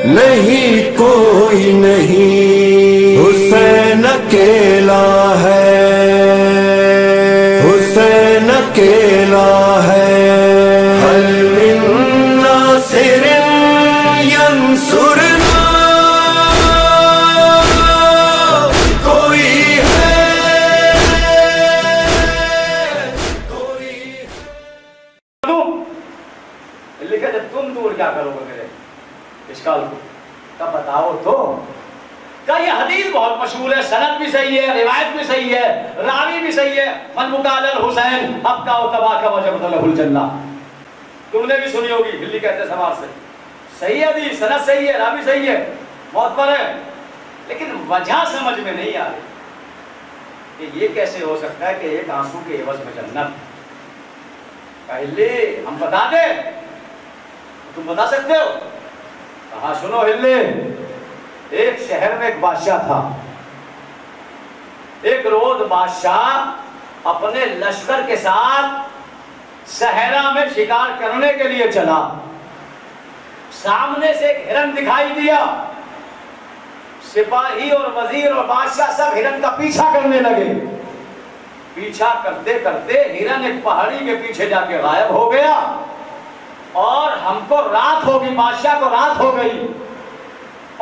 نہیں کوئی نہیں، حسین اکیلا ہے، حسین اکیلا ہے، حل من ناصر ینصرنا، کوئی ہے، کوئی لکھے تھے تم دور کیا کرو گے میرے اشکال کو، تب بتاؤ تو کہ یہ حدیث بہت مشہور ہے، سند بھی صحیح ہے، روایت بھی صحیح ہے، راوی بھی صحیح ہے، من مقال الحسین اب کا اتبا کا وجب له الجنہ، تم نے بھی سنی ہوگی، ہلی کہتے سماج سے، صحیح حدیث، سند صحیح ہے، راوی صحیح ہے، معتبر ہے، لیکن وجہ سمجھ میں نہیں آ رہی کہ یہ کیسے ہو سکتا ہے کہ ایک آنسو کے عوض میں جنت، پہلے ہم بتا دیں، تم بتا سکتے ہو؟ کہا سنو ہلے، ایک شہر میں ایک بادشاہ تھا، ایک روز بادشاہ اپنے لشکر کے ساتھ صحرا میں شکار کرنے کے لیے چلا، سامنے سے ایک ہرن دکھائی دیا، سپاہی اور وزیر اور بادشاہ سب ہرن کا پیچھا کرنے لگے، پیچھا کرتے کرتے ہرن ایک پہاڑی کے پیچھے جا کے غائب ہو گیا، اور ہم کو رات ہوگی، بادشاہ کو رات ہو گئی،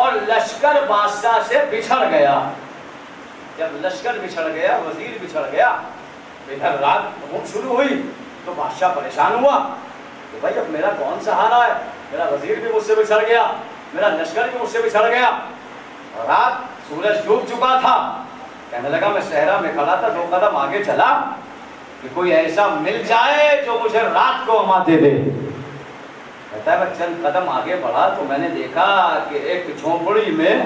اور لشکر بادشاہ سے بچھڑ گیا، جب لشکر بچھڑ گیا، وزیر بچھڑ گیا، ادھر رات شروع ہوئی تو بادشاہ پریشان ہوا کہ بھائی اب میرا کون سہارا ہے، میرا وزیر بھی مجھ سے بچھڑ گیا، میرا لشکر بھی مجھ سے بچھڑ گیا، رات سورج ڈوب چکا تھا، کہنے لگا میں صحرا میں کھڑا تھا، 2 قدم آگے چلا کہ کوئی ایسا مل جائے جو مجھے رات کو اما دے دے، کہتا ہے میں چند قدم آگے بڑھا تو میں نے دیکھا کہ ایک جھونپڑی میں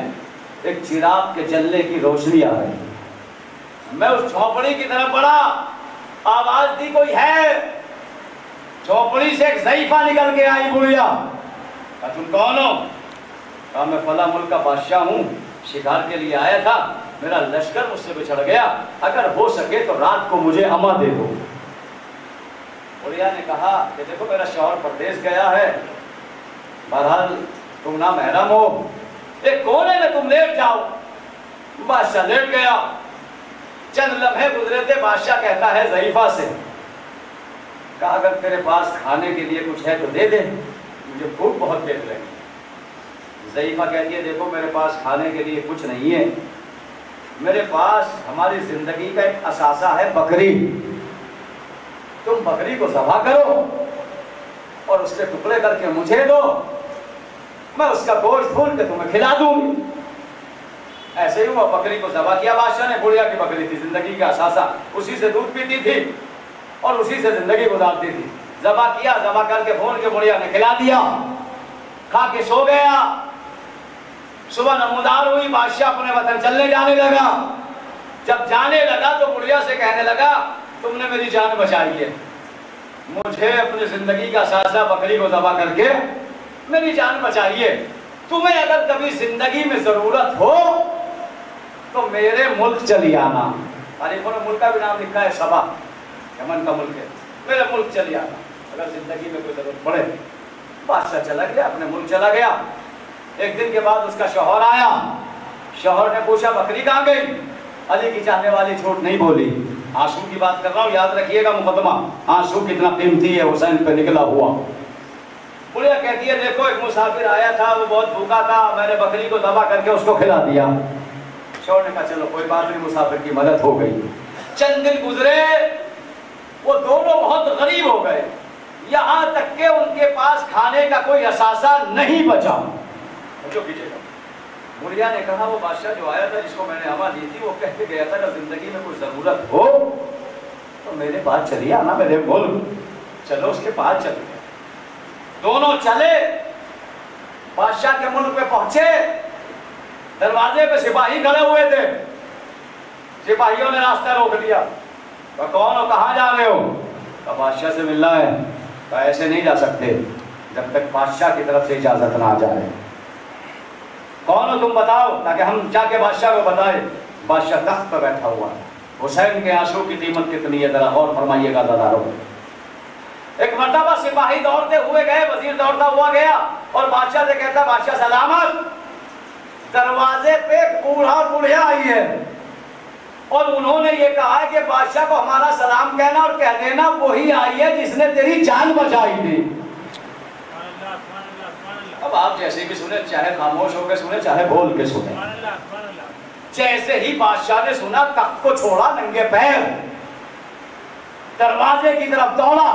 ایک چراغ کے جلنے کی روشنی آ رہی، میں اس جھونپڑی کی طرف بڑھا، آواز دی کوئی ہے، جھونپڑی سے ایک ضعیفہ نکل کے آئی بڑھیا، کہا تم کون ہو؟ کہا میں فلاں ملک کا بادشاہ ہوں، شکار کے لیے آیا تھا، میرا لشکر مجھ سے بچھڑ گیا، اگر ہو سکے تو رات کو مجھے اما دے دو۔ بڑھیا نے کہا کہ دیکھو میرا شوہر پردیس گیا ہے، بہرحال تم نہ محرم ہو، ایک کونے میں تم لیٹ جاؤ۔ بادشاہ لیٹ گیا، چند لمحے گزرے تھے، بادشاہ کہتا ہے ضعیفہ سے، کہا اگر تیرے پاس کھانے کے لیے کچھ ہے تو دے دے، مجھے بھوک بہت تیز لگی۔ ضعیفہ کہتی ہے دیکھو میرے پاس کھانے کے لیے کچھ نہیں ہے، میرے پاس ہماری زندگی کا ایک اثاثہ ہے بکری، تم بکری کو ذبح کرو اور اس کے ٹکڑے کر کے مجھے دو، میں اس کا گوشت بھون کے تمہیں کھلا دوں گی۔ ایسے ہی وہ بکری کو ذبح کیا بادشاہ نے، بڑھیا کی بکری تھی، زندگی کا اثاثہ، اسی سے دودھ پیتی تھی اور اسی سے زندگی گزارتی تھی، ذبح کیا، ذبح کر کے بھون کے بڑھیا نے کھلا دیا، کھا کے سو گیا۔ صبح نمودار ہوئی، بادشاہ اپنے وطن چلنے جانے لگا، جب جانے لگا تو بڑھیا سے کہنے لگا تم نے میری جان بچائی ہے، مجھے اپنی زندگی کا اثاثہ بکری کو ذبح کر کے میری جان بچائی ہے، تمہیں اگر کبھی زندگی میں ضرورت ہو تو میرے ملک چلی آنا، تاریخوں نے ملک کا بھی نام لکھا ہے سبا، یمن کا ملک ہے، میرے ملک چلی آنا اگر زندگی میں کوئی ضرورت پڑے۔ بادشاہ چلا گیا، اپنے ملک چلا گیا۔ ایک دن کے بعد اس کا شوہر آیا، شوہر نے پوچھا بکری کہاں گئی؟ علی کی چاہنے والی جھوٹ نہیں بولی، آنسو کی بات کر رہا ہوں، یاد رکھیے گا مقدمہ، آنسو کتنا قیمتی ہے حسین پہ نکلا ہوا۔ بڑھیا کہتی ہے دیکھو ایک مسافر آیا تھا، وہ بہت بھوکا تھا، میں نے بکری کو ذبح کر کے اس کو کھلا دیا۔ شوہر نے کہا چلو کوئی بات نہیں، مسافر کی مدد ہو گئی۔ چند دن گزرے، وہ دونوں بہت غریب ہو گئے، یہاں تک کہ ان کے پاس کھانے کا کوئی اثاثہ نہیں بچا۔ جو پیچھے کا بڑھیا نے کہا وہ بادشاہ جو آیا تھا جس کو میں نے ہوا دی تھی، وہ کہہ کے گیا تھا کہ زندگی میں کوئی ضرورت ہو تو میرے پاس چلیے آنا، میرے ملک چلو، اس کے پاس چلے۔ دونوں چلے، بادشاہ کے ملک میں پہنچے، دروازے پہ سپاہی کھڑے ہوئے تھے، سپاہیوں نے راستہ روک دیا۔ کہا کون ہو، کہاں جا رہے ہو؟ کہا بادشاہ سے ملنا ہے۔ کہا ایسے نہیں جا سکتے جب تک بادشاہ کی طرف سے اجازت نہ آ جائے۔ کون ہو تم بتاؤ تاکہ ہم جا کے بادشاہ کو بتائیں۔ بادشاہ تخت پہ بیٹھا ہوا ہے۔ حسین کے آنسو کی قیمت کتنی ہے ذرا غور فرمائیے گا زادارو۔ ایک مرتبہ سپاہی دوڑتے ہوئے گئے، وزیر دوڑتا ہوا گیا اور بادشاہ سے کہتا بادشاہ سلامت، دروازے پہ بوڑھا بڑھیا آئی ہے اور انہوں نے یہ کہا ہے کہ بادشاہ کو ہمارا سلام کہنا اور کہہ دینا وہی آئی ہے جس نے تیری جان بچائی تھی۔ اب آپ جیسے بھی سنیں، چاہے خاموش ہو کے سنیں چاہے بول کے سنیں۔ جیسے ہی بادشاہ نے سنا، تخت کو چھوڑا، ننگے پیر دروازے کی طرف دوڑا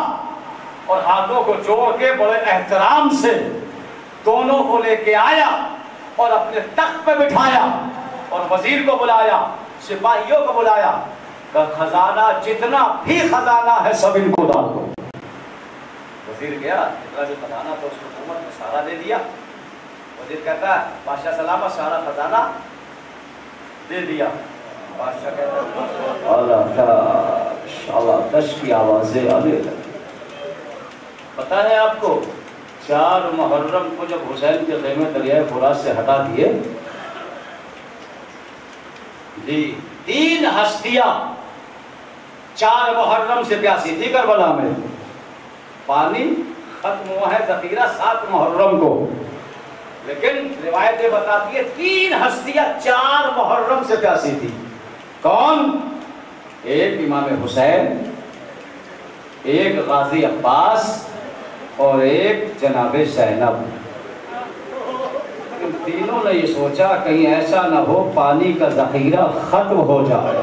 اور ہاتھوں کو جوڑ کے بڑے احترام سے دونوں کو لے کے آیا اور اپنے تخت پہ بٹھایا اور وزیر کو بلایا، سپاہیوں کو بلایا کہ خزانہ جتنا بھی خزانہ ہے سب ان کو ڈال دو۔ وزیر گیا، جتنا جو خزانہ تھا اس کو حکومت نے سارا دے دیا۔ وزیر کہتا ہے بادشاہ سلامت، سارا خزانہ دے دیا۔ بادشاہ کہتا ہے اللہ دش کی آوازیں آنے لگی۔ پتا ہے آپ کو 4 محرم کو جب حسین کے خیمے دریائے فرات سے ہٹا دیے، جی 3 ہستیاں 4 محرم سے پیاسی تھی کربلا میں، پانی ختم ہوا ہے ذخیرہ 7 محرم کو، لیکن روایتیں بتاتی ہے 3 ہستیاں 4 محرم سے پیاسی تھی۔ کون؟ ایک امام حسین، ایک غازی عباس اور ایک جناب زینب۔ ان تینوں نے یہ سوچا کہیں ایسا نہ ہو پانی کا ذخیرہ ختم ہو جائے،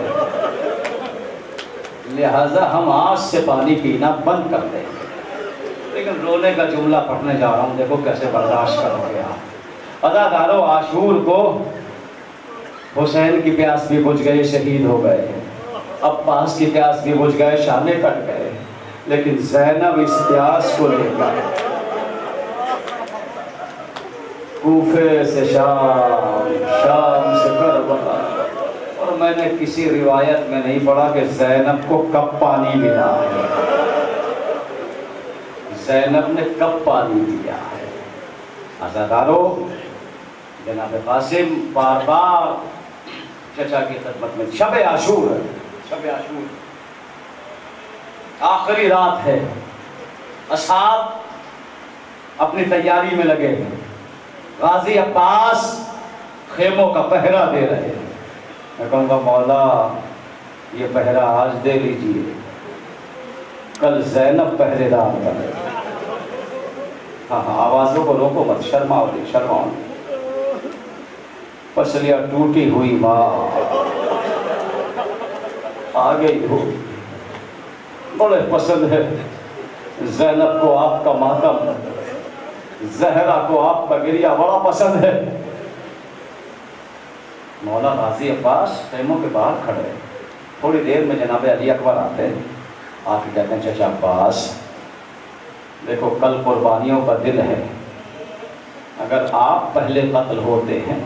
لہذا ہم آج سے پانی پینا بند کر دیں۔ لیکن رونے کا جملہ پڑھنے جا رہا ہوں، دیکھو کیسے برداشت کرو گے آپ۔ عزادارو، عاشور کو حسین کی پیاس بھی بجھ گئی، شہید ہو گئے، عباس کی پیاس بھی بجھ گئے، شانے کٹ گئے، لیکن زینب اس پیاس کو لے کر کوفے سے شام، شام سے کربلا، اور میں نے کسی روایت میں نہیں پڑھا کہ زینب کو کب پانی ملا ہے، زینب نے کب پانی دیا ہے۔ عزادارو، جناب قاسم بار بار چچا کی خدمت میں، شب عاشور ہے، شب عاشور آخری رات ہے، اصحاب اپنی تیاری میں لگے ہیں، غازی عباس خیموں کا پہرا دے رہے ہیں۔ میں کہوں گا مولا یہ پہرا آج دے لیجئے، کل زینب پہرے دار کرے۔ ہاں آوازوں کو روکو مت، شرماؤ نہیں، شرماؤ نہیں۔ پسلیاں ٹوٹی ہوئی ماں آ گئی ہو، بڑے پسند ہے زینب کو آپ کا ماتم، زہرا کو آپ کا گریہ بڑا پسند ہے۔ مولا غازی عباس خیموں کے باہر کھڑے، تھوڑی دیر میں جناب علی اکبر آتے ہیں، آ کے کہتے ہیں چچا عباس دیکھو کل قربانیوں کا دن ہے، اگر آپ پہلے قتل ہوتے ہیں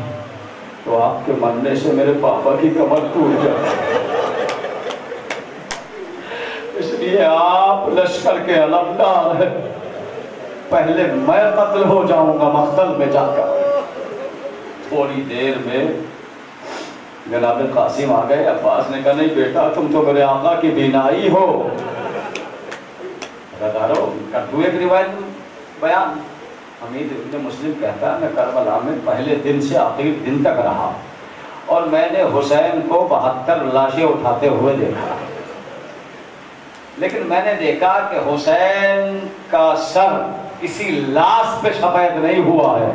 تو آپ کے مرنے سے میرے پاپا کی کمر ٹوٹ جائے، اس لیے آپ لشکر کے علمدار ہیں، پہلے میں قتل ہو جاؤں گا مقتل میں جا کر۔ تھوڑی دیر میں جناب قاسم آ گئے، عباس نے کہا نہیں بیٹا تم تو میرے آقا کی بینائی ہو۔ کر دوں ایک روایت بیان، حمید ابن مسلم کہتا ہے میں کربلا میں پہلے دن سے آخری دن تک رہا اور میں نے حسین کو 72 لاشیں اٹھاتے ہوئے دیکھا، لیکن میں نے دیکھا کہ حسین کا سر کسی لاش پہ سفید نہیں ہوا ہے،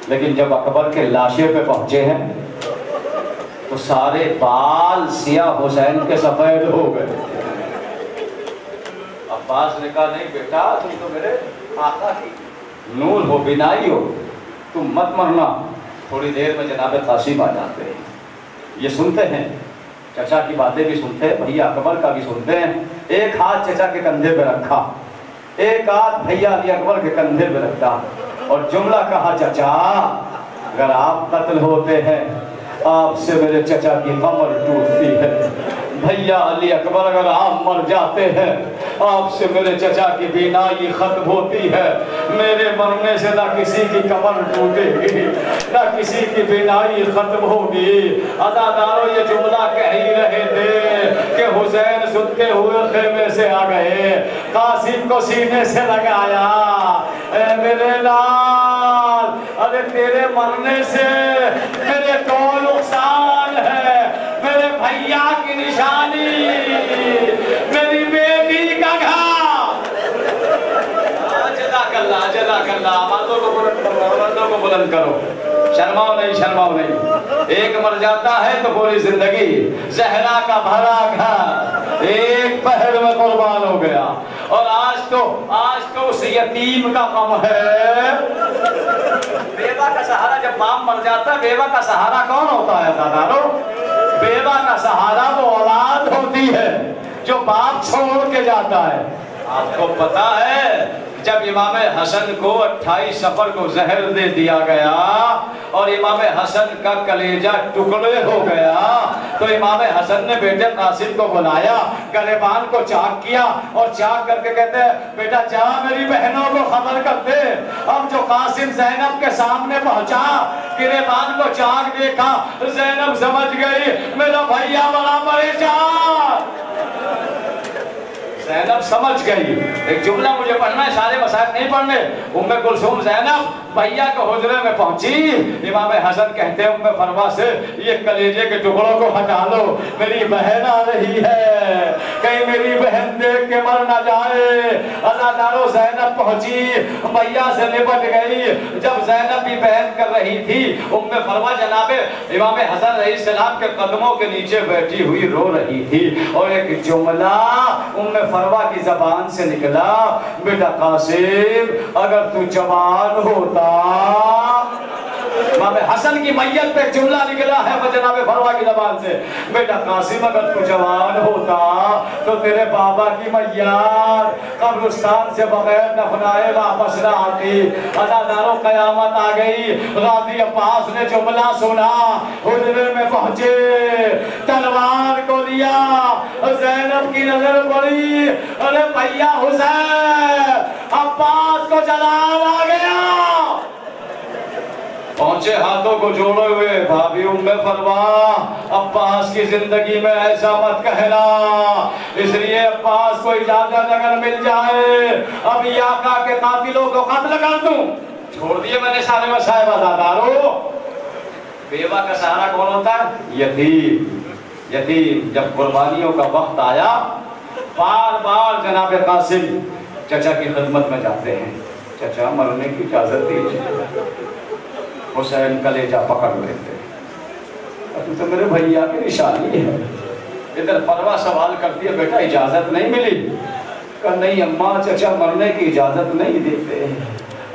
لیکن جب اکبر کے لاشے پہ پہنچے ہیں تو سارے بال سیاہ حسین کے سفید ہو گئے۔ عباس نے کہا نہیں بیٹا، تم تو میرے آقا کی نور ہو، بینائی ہو، تم مت مرنا۔ تھوڑی دیر میں جناب قاسم آ جاتے ہیں، یہ سنتے ہیں، چچا کی باتیں بھی سنتے ہیں، بھیا اکبر کا بھی سنتے ہیں۔ ایک ہاتھ چچا کے کندھے پہ رکھا، ایک ہاتھ بھیا علی اکبر کے کندھے پہ رکھا اور جملہ کہا، چچا اگر آپ قتل ہوتے ہیں آپ سے میرے چچا کی کمر ٹوٹتی ہے، بھیا علی اکبر اگر آپ مر جاتے ہیں آپ سے میرے چچا کی بینائی ختم ہوتی ہے، میرے مرنے سے نہ کسی کی کمر ٹوٹے گی نہ کسی کی بینائی ختم ہوگی۔ عزادارو یہ جملہ کہہ ہی رہے تھے کہ حسین سنتے ہوئے خیمے سے آ گئے، قاسم کو سینے سے لگایا، اے میرے لال، ارے تیرے مرنے سے میرے دو نقصان ہے، میرے بھیا کی نشانی، میری بیٹی کا گھر۔ جزاک اللہ جزاک اللہ، آوازوں کو بلند کرو، آوازوں کو بلند کرو، شرماؤ نہیں شرماؤ نہیں۔ ایک مر جاتا ہے تو پوری زندگی، زہرا کا بھرا گھر ایک پہر میں قربان ہو گیا، اور آج تو اس یتیم کا غم ہے۔ بیوہ کا سہارا جب باپ مر جاتا ہے، بیوہ کا سہارا کون ہوتا ہے دادارو؟ بیوہ کا سہارا وہ اولاد ہوتی ہے جو باپ چھوڑ کے جاتا ہے۔ آپ کو پتا ہے جب امام حسن کو 28 صفر کو زہر دے دیا گیا اور امام حسن کا کلیجہ ٹکڑے ہو گیا تو امام حسن نے بیٹے قاسم کو بلایا، گریبان کو چاک کیا اور چاک کر کے کہتے ہیں بیٹا جا میری بہنوں کو خبر کر دے۔ اب جو قاسم زینب کے سامنے پہنچا، گریبان کو چاک دیکھا، زینب سمجھ گئی میرا بھیا بڑا پریشان، زینب سمجھ گئی۔ ایک جملہ مجھے پڑھنا ہے، سارے مسائل نہیں پڑھنے۔ ام کلثوم زینب بھیا کے حجرے میں پہنچی، امام حسن کہتے ہیں ام فروا سے یہ کلیجے کے ٹکڑوں کو ہٹا لو، میری بہن آ رہی ہے، کہیں میری بہن دیکھ کے مر نہ جائے۔ عزادارو زینب پہنچی، بھیا سے لپٹ گئی۔ جب زینب بھی بہن کر رہی تھی، ام فروا جناب امام حسن علیہ السلام کے قدموں کے نیچے بیٹھی ہوئی رو رہی تھی، اور ایک جملہ ام فروا کی زبان سے نکلا، بیٹا قاسم اگر تو جوان ہوتا، امام حسن کی میت پہ جملہ نکلا ہے وہ جناب فروا کی زبان سے، بیٹا قاسم اگر تو جوان ہوتا تو تیرے بابا کی میت قبرستان سے بغیر دفنائے واپس نہ آتی۔ عزادارو قیامت آ گئی، غازی عباس نے جملہ سنا، حجرے میں پہنچے، تلوار کو لیا، زینب کی نظر پڑی، ارے بھیا حسین، عباس کو جلال آ گیا۔ پہنچے ہاتھوں کو جوڑے ہوئے، بھابی ام فروا عباس کی زندگی میں ایسا مت کہنا، اس لیے عباس کو اجازت اگر مل جائے ابھی آقا کے قاتلوں کو قتل کر دوں۔ چھوڑ دیے میں نے سارے مسائل عزادارو۔ بیوہ کا سہارا کون ہوتا ہے؟ یتیم جب قربانیوں کا وقت آیا، بار بار جناب قاسم چچا کی خدمت میں جاتے ہیں، چچا مرنے کی اجازت دیجیے۔ حسین کلیجہ پکڑ لیتے، تو میرے بھیا کی نشانی ہے۔ ادھر فروا سوال کرتی ہے بیٹا اجازت نہیں ملی؟ کہا نہیں اماں، چچا مرنے کی اجازت نہیں دیتے۔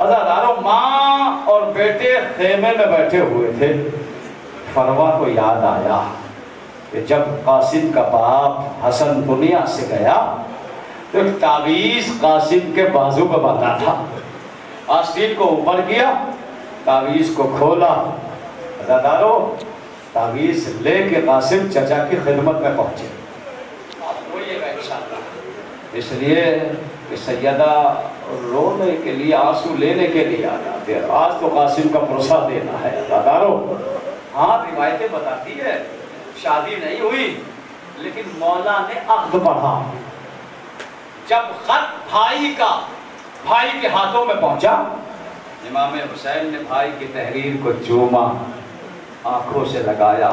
عزادارو ماں اور بیٹے خیمے میں بیٹھے ہوئے تھے، فروا کو یاد آیا کہ جب قاسم کا باپ حسن دنیا سے گیا تو ایک تعویذ قاسم کے بازو پہ باندھا تھا، آستین کو اوپر کیا، تعویذ کو کھولا، عزادارو تعویذ لے کے قاسم چچا کی خدمت میں پہنچے۔ آپ روئیے گا انشاءاللہ، اس لیے کہ سیدہ رونے کے لیے، آنسو لینے کے لیے آ جاتے ہیں، آج تو قاسم کا پرسہ دینا ہے۔ عزادارو ہاں روایتیں بتاتی ہے شادی نہیں ہوئی لیکن مولا نے عقد پڑھا، جب خط بھائی کے ہاتھوں میں پہنچا، امام حسین نے بھائی کی تحریر کو چوما، آنکھوں سے لگایا،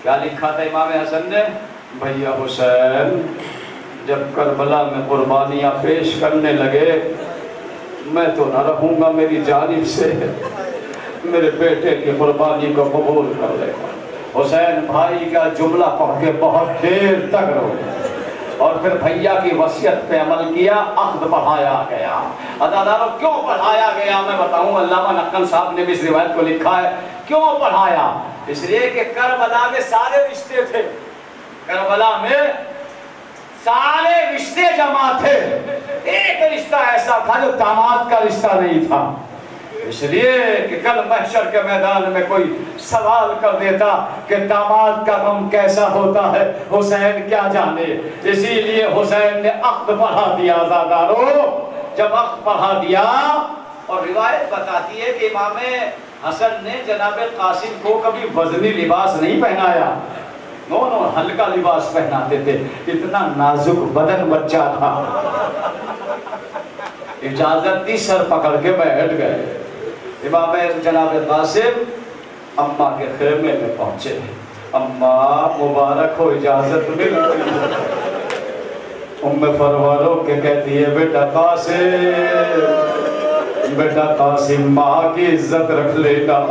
کیا لکھا تھا امام حسن نے؟ بھیا حسین جب کربلا میں قربانیاں پیش کرنے لگے، میں تو نہ رہوں گا، میری جانب سے میرے بیٹے کی قربانی کو قبول کر لے۔ حسین بھائی کا جملہ پڑھ کے بہت دیر تک روئے اور پھر بھیا کی وصیت پہ عمل کیا، عقد پڑھایا گیا۔ عزادارو کیوں پڑھایا گیا میں بتاؤں، علامہ نقل صاحب نے بھی اس روایت کو لکھا ہے۔ کیوں پڑھایا؟ اس لیے کہ کربلا میں سارے رشتے تھے، کربلا میں سارے رشتے جمع تھے، ایک رشتہ ایسا تھا جو داماد کا رشتہ نہیں تھا، اس لیے کہ کل محشر کے میدان میں کوئی سوال کر دیتا کہ داماد کا غم کیسا ہوتا ہے، حسین کیا جانے، اسی لیے حسین نے عقد پڑھا دیا۔ عزادارو جب عقد پڑھا دیا، اور روایت بتاتی ہے کہ امام حسن نے جناب قاسم کو کبھی وزنی لباس نہیں پہنایا، ہلکا لباس پہناتے تھے، اتنا نازک بدن بچہ تھا۔ اجازت دی، سر پکڑ کے بیٹھ گئے۔ امام جناب قاسم اماں کے خیمے میں پہنچے، اماں مبارک ہو، اجازت مل گئی۔ ام فرورو کے کہتی ہے بیٹا قاسم ماں کی عزت رکھ لینا۔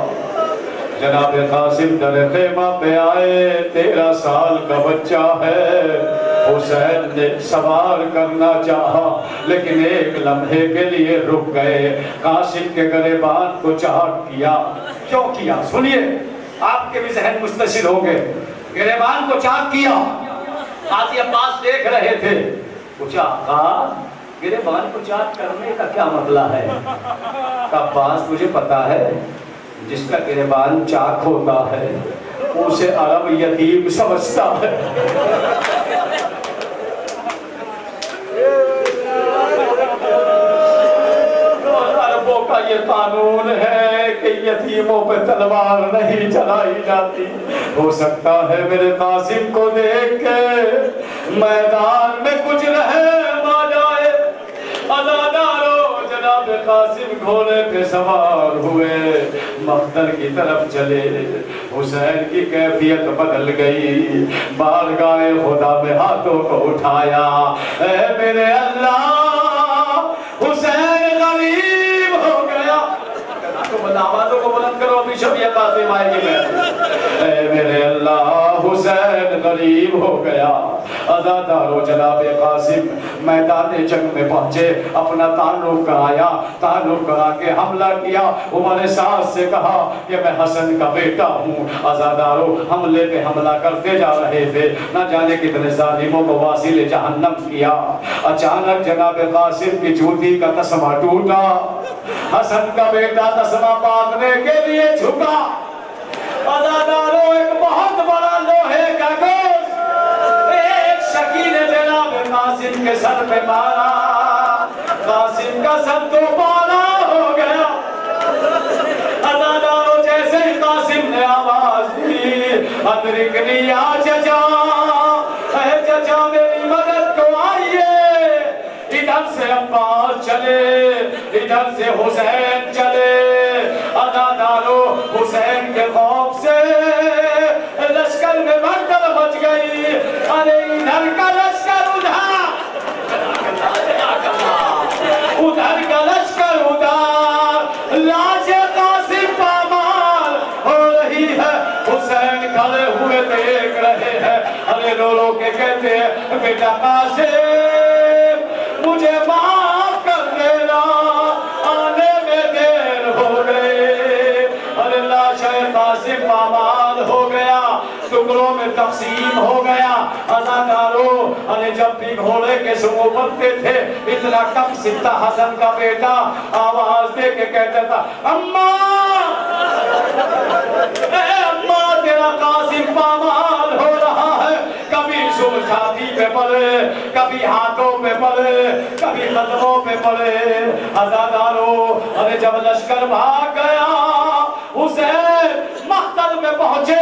جناب قاسم در خیمہ پہ آئے، 13 سال کا بچہ ہے۔ حسین نے سوار کرنا چاہا لیکن ایک لمحے کے لیے رک گئے، قاسم کے گریبان کو چاٹ کیا۔ کیوں کیا؟ سنیے، آپ کے بھی ذہن مستشر ہوں گے۔ گریبان کو چاٹ کیا، قاضی عباس دیکھ رہے تھے، پوچھا آقا گریبان کو چاٹ کرنے کا کیا مطلب ہے؟ عباس مجھے پتا ہے، جس کا گریبان چاک ہوتا ہے اسے عرب یتیم سمجھتا ہے۔ عربوں کا یہ قانون ہے کہ یتیموں پہ تلوار نہیں چلائی جاتی۔ ہو سکتا ہے میرے قاسم کو دیکھ کے میدان میں کچھ رحم آ جائے۔ عزادارو جناب قاسم گھوڑے پہ سوار ہوئے، مقتل کی طرف چلے۔ حسین کی کیفیت بدل گئی، بارگاہ خدا میں ہاتھوں کو اٹھایا، اے میرے اللہ حسین غریب ہو گیا۔ آوازوں کو بلند کرو، ابھی شب یہ قاسم آئے گی میں۔ اے میرے اللہ حسین غریب ہو گیا۔ عزادارو جناب قاسم میدان جنگ میں پہنچے، اپنا تعلق کرایا، تعلق کرا کے حملہ کیا۔ عمر سعد سے کہا کہ میں حسن کا بیٹا ہوں۔ عزادارو حملے پہ حملہ کرتے جا رہے تھے، نہ جانے کتنے ظالموں کو واصل جہنم کیا۔ اچانک جناب قاسم کی جوتی کا تسمہ ٹوٹا، حسن کا بیٹا تسمہ باندھنے کے لیے جھکا۔ عزادارو ایک بہت بڑا لوہے کا گوشت شکی نے جناب قاسم کے سر پہ مارا، قاسم کا سر تو بالا ہو گیا۔ عزادارو جیسے ہی قاسم نے آواز دی، ادرکنی یا چچا، اے چچا میری مدد کو آئیے۔ ادھر سے عباس چلے، ادھر سے حسین چلے۔ عزادارو حسین کے خوف سے لشکر میں بھگدڑ مچ گئی۔ ارے ادھر کا لشکر ادھر، ادھر کا لشکر ادھر، لاش قاسم پامال ہو رہی ہے۔ حسین کھڑے ہوئے دیکھ رہے ہیں، ارے رو رو کے کہتے ہیں بیٹا قاسم مجھے معاف کر دینا، آنے میں دیر ہو گئی۔ ارے لاش قاسم پامال ہو گیا، ٹکڑوں میں تقسیم ہو گیا۔ عزادارو ارے جب بھی گھوڑے کے سنگوں بنتے تھے، اتنا کم سنتا حسن کا بیٹا آواز دے کے کہتا تھا اماں، اے اماں تیرا قاسم پامال ہو رہا ہے۔ کبھی صبح چھاتی پہ پڑے، کبھی ہاتھوں پہ پڑے، کبھی قدموں پہ پڑے۔ عزادارو ارے جب لشکر بھاگ گیا، حسین مقتل میں پہنچے،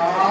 Yeah.